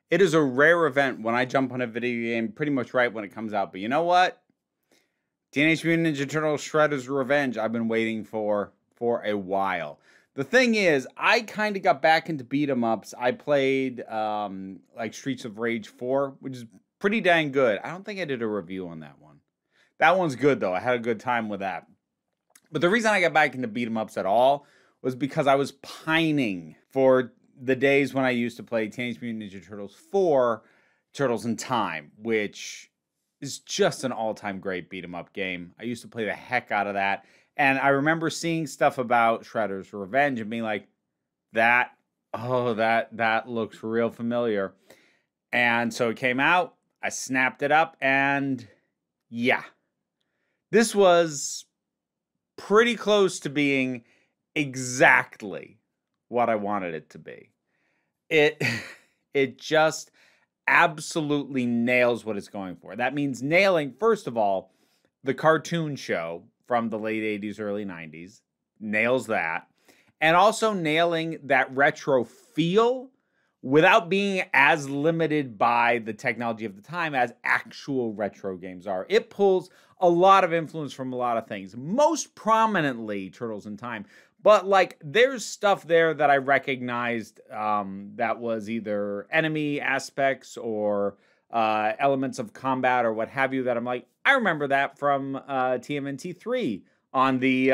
It is a rare event when I jump on a video game pretty much right when it comes out. But you know what? Teenage Mutant Ninja Turtles Shredder's Revenge I've been waiting for a while. The thing is, I kind of got back into beat 'em ups. I played like Streets of Rage 4, which is pretty dang good. I don't think I did a review on that one. That one's good though. I had a good time with that. But the reason I got back into beat 'em ups at all was because I was pining for the days when I used to play Teenage Mutant Ninja Turtles 4, Turtles in Time, which is just an all-time great beat 'em up game. I used to play the heck out of that. And I remember seeing stuff about Shredder's Revenge and being like, that looks real familiar. And so it came out, I snapped it up, and yeah. This was pretty close to being exactly what I wanted it to be. It just absolutely nails what it's going for. That means nailing, first of all, the cartoon show from the late 80s, early 90s. Nails that. And also nailing that retro feel without being as limited by the technology of the time as actual retro games are. It pulls a lot of influence from a lot of things, most prominently Turtles in Time. But like, there's stuff there that I recognized that was either enemy aspects or elements of combat or what have you that I'm like, I remember that from TMNT 3 on the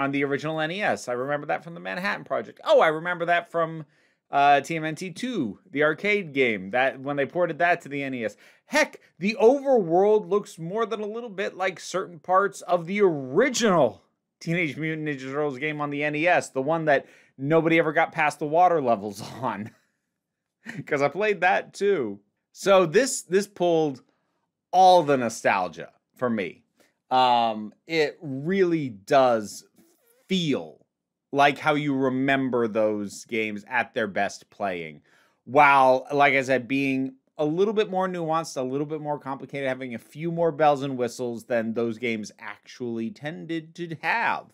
original NES. I remember that from the Manhattan Project. Oh, I remember that from TMNT 2, the arcade game, that when they ported that to the NES. Heck, the overworld looks more than a little bit like certain parts of the original Teenage Mutant Ninja Turtles game on the NES, the one that nobody ever got past the water levels on. Because I played that too. So this pulled all the nostalgia for me. It really does feel like how you remember those games at their best playing. While, like I said, being a little bit more nuanced, a little bit more complicated, having a few more bells and whistles than those games actually tended to have.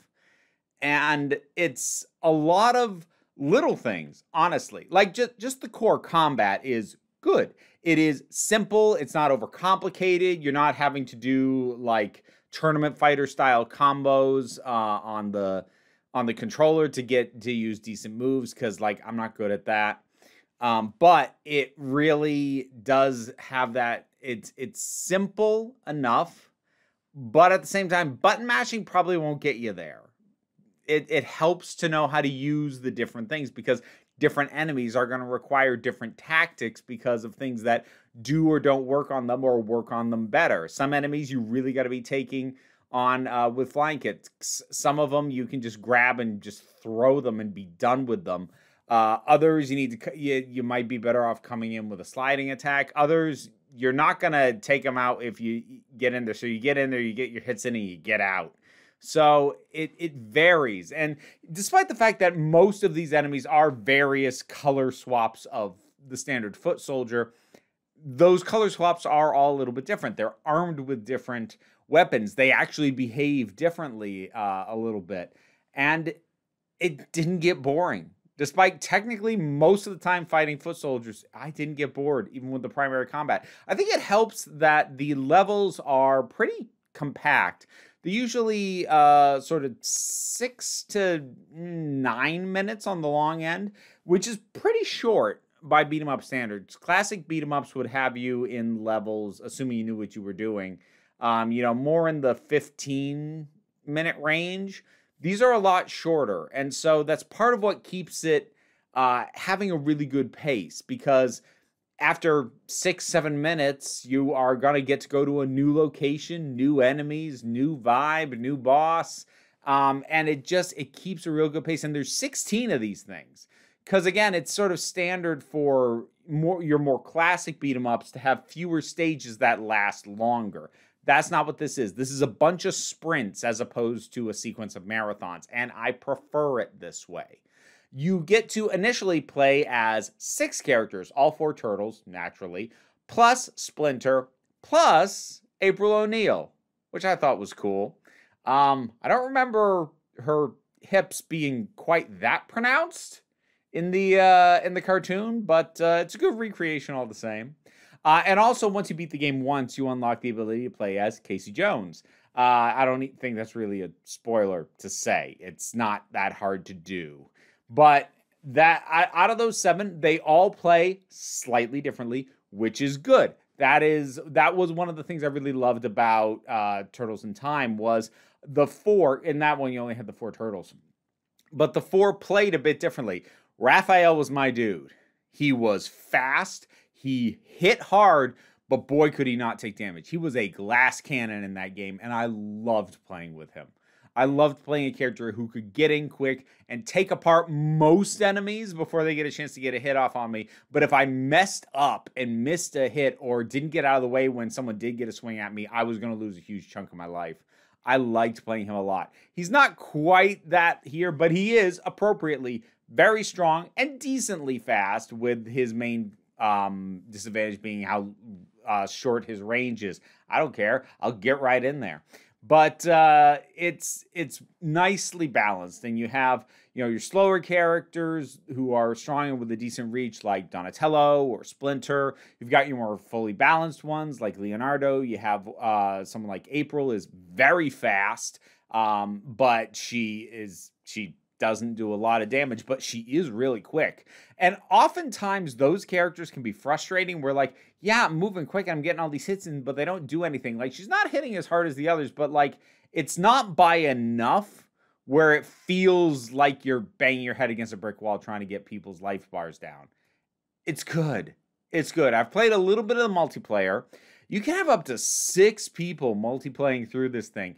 And it's a lot of little things, honestly. Like, just the core combat is good. It is simple. It's not overcomplicated. You're not having to do, like, tournament fighter style combos on the controller to use decent moves, because, like, I'm not good at that. But it really does have that. It's simple enough, but at the same time, button mashing probably won't get you there. It helps to know how to use the different things, because different enemies are going to require different tactics because of things that do or don't work on them or work on them better. Some enemies you really got to be taking on with flying kicks. Some of them you can just grab and just throw them and be done with them. Others you need to you might be better off coming in with a sliding attack. Others you're not gonna take them out if you get in there. So you get in there, you get your hits in, and you get out. So it varies. And despite the fact that most of these enemies are various color swaps of the standard foot soldier, those color swaps are all a little bit different. They're armed with different weapons. They actually behave differently a little bit. And it didn't get boring. Despite technically most of the time fighting foot soldiers, I didn't get bored, even with the primary combat. I think it helps that the levels are pretty compact. They're usually sort of 6 to 9 minutes on the long end, which is pretty short by beat 'em up standards. Classic beat 'em ups would have you in levels, assuming you knew what you were doing, more in the 15-minute range. These are a lot shorter, and so that's part of what keeps it having a really good pace, because after 6-7 minutes, you are going to get to go to a new location, new enemies, new vibe, new boss, and it keeps a real good pace, and there's 16 of these things, because again, it's sort of standard for your more classic beat 'em ups to have fewer stages that last longer. That's not what this is. This is a bunch of sprints as opposed to a sequence of marathons, and I prefer it this way. You get to initially play as 6 characters, all 4 turtles, naturally, plus Splinter, plus April O'Neil, which I thought was cool. I don't remember her hips being quite that pronounced in the cartoon, but it's a good recreation all the same. And also, once you beat the game once, you unlock the ability to play as Casey Jones. I don't think that's really a spoiler to say. It's not that hard to do. But out of those 7, they all play slightly differently, which is good. That was one of the things I really loved about Turtles in Time was the 4. In that one, you only had the 4 turtles. But the 4 played a bit differently. Raphael was my dude. He was fast. He hit hard, but boy, could he not take damage. He was a glass cannon in that game, and I loved playing with him. I loved playing a character who could get in quick and take apart most enemies before they get a chance to get a hit off on me. But if I messed up and missed a hit or didn't get out of the way when someone did get a swing at me, I was going to lose a huge chunk of my life. I liked playing him a lot. He's not quite that here, but he is appropriately very strong and decently fast, with his main disadvantage being how short his range is. I don't care. I'll get right in there. But it's nicely balanced, and you have your slower characters who are strong with a decent reach, like Donatello or Splinter. You've got your more fully balanced ones like Leonardo. You have someone like April is very fast, but she doesn't do a lot of damage, but she is really quick. And oftentimes those characters can be frustrating where like, yeah, I'm moving quick and I'm getting all these hits in, but they don't do anything. Like, she's not hitting as hard as the others, but like, it's not by enough where it feels like you're banging your head against a brick wall trying to get people's life bars down. It's good. It's good. I've played a little bit of the multiplayer. You can have up to 6 people multiplaying through this thing.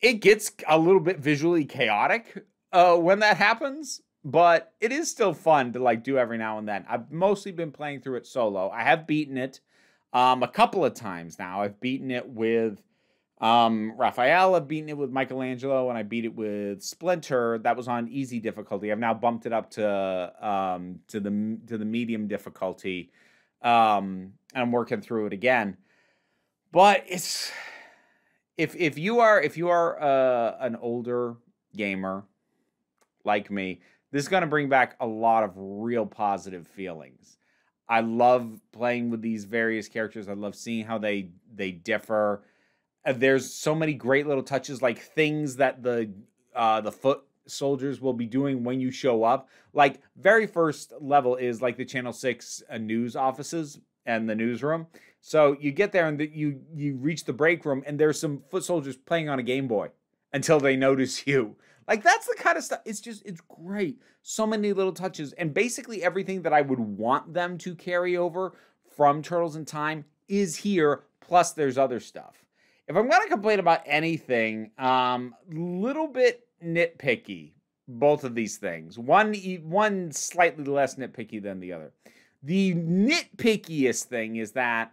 It gets a little bit visually chaotic when that happens, but it is still fun to like do every now and then. I've mostly been playing through it solo. I have beaten it a couple of times now. I've beaten it with Raphael. I've beaten it with Michelangelo, and I beat it with Splinter. That was on easy difficulty. I've now bumped it up to the medium difficulty, and I'm working through it again. But it's if you are an older gamer like me, this is going to bring back a lot of real positive feelings. I love playing with these various characters. I love seeing how they differ. There's so many great little touches, like things that the foot soldiers will be doing when you show up. Like, very first level is like the Channel 6 news offices and the newsroom. So you get there and you reach the break room, and there's some foot soldiers playing on a Game Boy until they notice you. Like, that's the kind of stuff. It's great. So many little touches. And basically everything that I would want them to carry over from Turtles in Time is here. Plus there's other stuff. If I'm going to complain about anything, little bit nitpicky, both of these things. One slightly less nitpicky than the other. The nitpickiest thing is that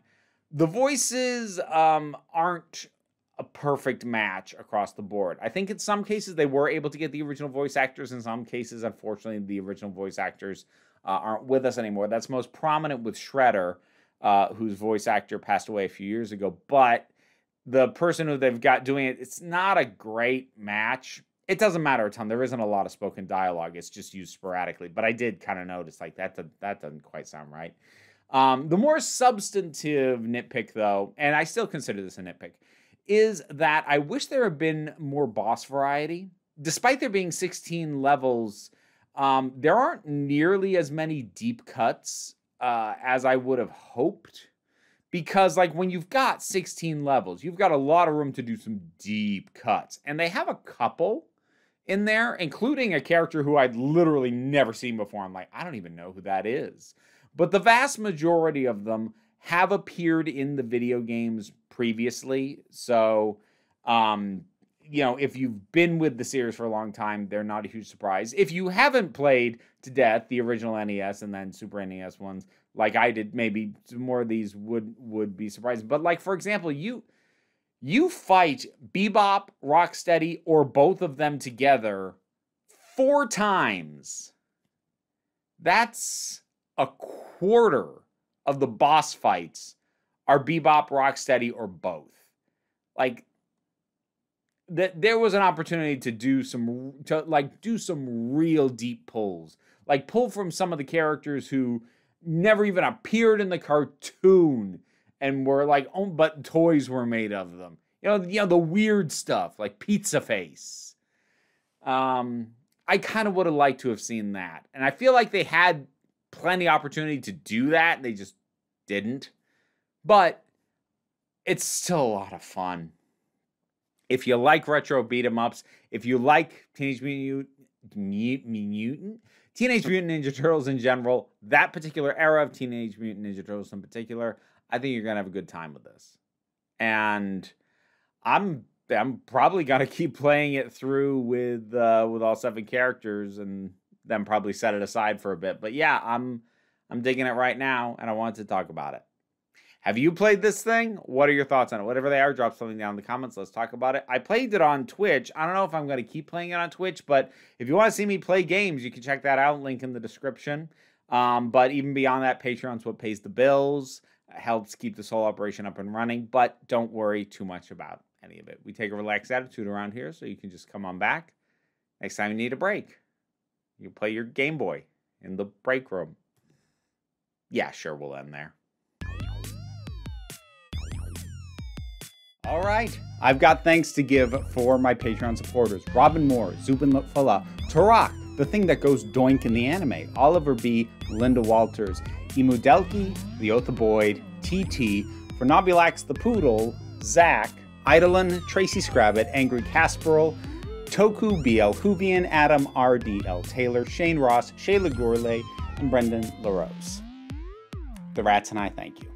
the voices aren't a perfect match across the board. I think in some cases they were able to get the original voice actors. In some cases, unfortunately, the original voice actors aren't with us anymore. That's most prominent with Shredder, whose voice actor passed away a few years ago. But the person who they've got doing it, it's not a great match. It doesn't matter a ton. There isn't a lot of spoken dialogue. It's just used sporadically. But I did kind of notice, like, that doesn't quite sound right. The more substantive nitpick, though, and I still consider this a nitpick, is that I wish there had been more boss variety. Despite there being 16 levels, there aren't nearly as many deep cuts as I would have hoped. Because, like, when you've got 16 levels, you've got a lot of room to do some deep cuts. And they have a couple in there, including a character who I'd literally never seen before. I'm like, I don't even know who that is. But the vast majority of them have appeared in the video games previously. So, if you've been with the series for a long time, they're not a huge surprise. If you haven't played to death the original NES and then Super NES ones, like I did, maybe more of these would be surprising. But, like, for example, you fight Bebop, Rocksteady, or both of them together 4 times. That's a quarter of the boss fights are Bebop, Rocksteady, or both. Like, there was an opportunity to do some real deep pulls. Like, pull from some of the characters who never even appeared in the cartoon and were like, oh, but toys were made of them. You know, the weird stuff like Pizza Face. I kind of would have liked to have seen that. And I feel like they had plenty of opportunity to do that. They just didn't. But it's still a lot of fun. If you like retro beat 'em ups, if you like Teenage Mutant Ninja Turtles in general, that particular era of Teenage Mutant Ninja Turtles in particular, I think you're gonna have a good time with this. And I'm probably gonna keep playing it through with all 7 characters, and then probably set it aside for a bit. But yeah, I'm digging it right now, and I wanted to talk about it. Have you played this thing? What are your thoughts on it? Whatever they are, drop something down in the comments. Let's talk about it. I played it on Twitch. I don't know if I'm going to keep playing it on Twitch, but if you want to see me play games, you can check that out. Link in the description. But even beyond that, Patreon's what pays the bills, helps keep this whole operation up and running. But don't worry too much about any of it. We take a relaxed attitude around here, so you can just come on back. Next time you need a break, you play your Game Boy in the break room. Yeah, sure, we'll end there. All right, I've got thanks to give for my Patreon supporters. Robin Moore, Zubin Fala, Tarak, The Thing That Goes Doink in the Anime, Oliver B., Linda Walters, Emu Delki, The Oath of Boyd, TT, Fernobulax the Poodle, Zach, Idolin, Tracy Scrabbit, Angry Casperl, Toku BL Huvian, Adam RDL Taylor, Shane Ross, Shayla Gourlay, and Brendan LaRose. The Rats and I thank you.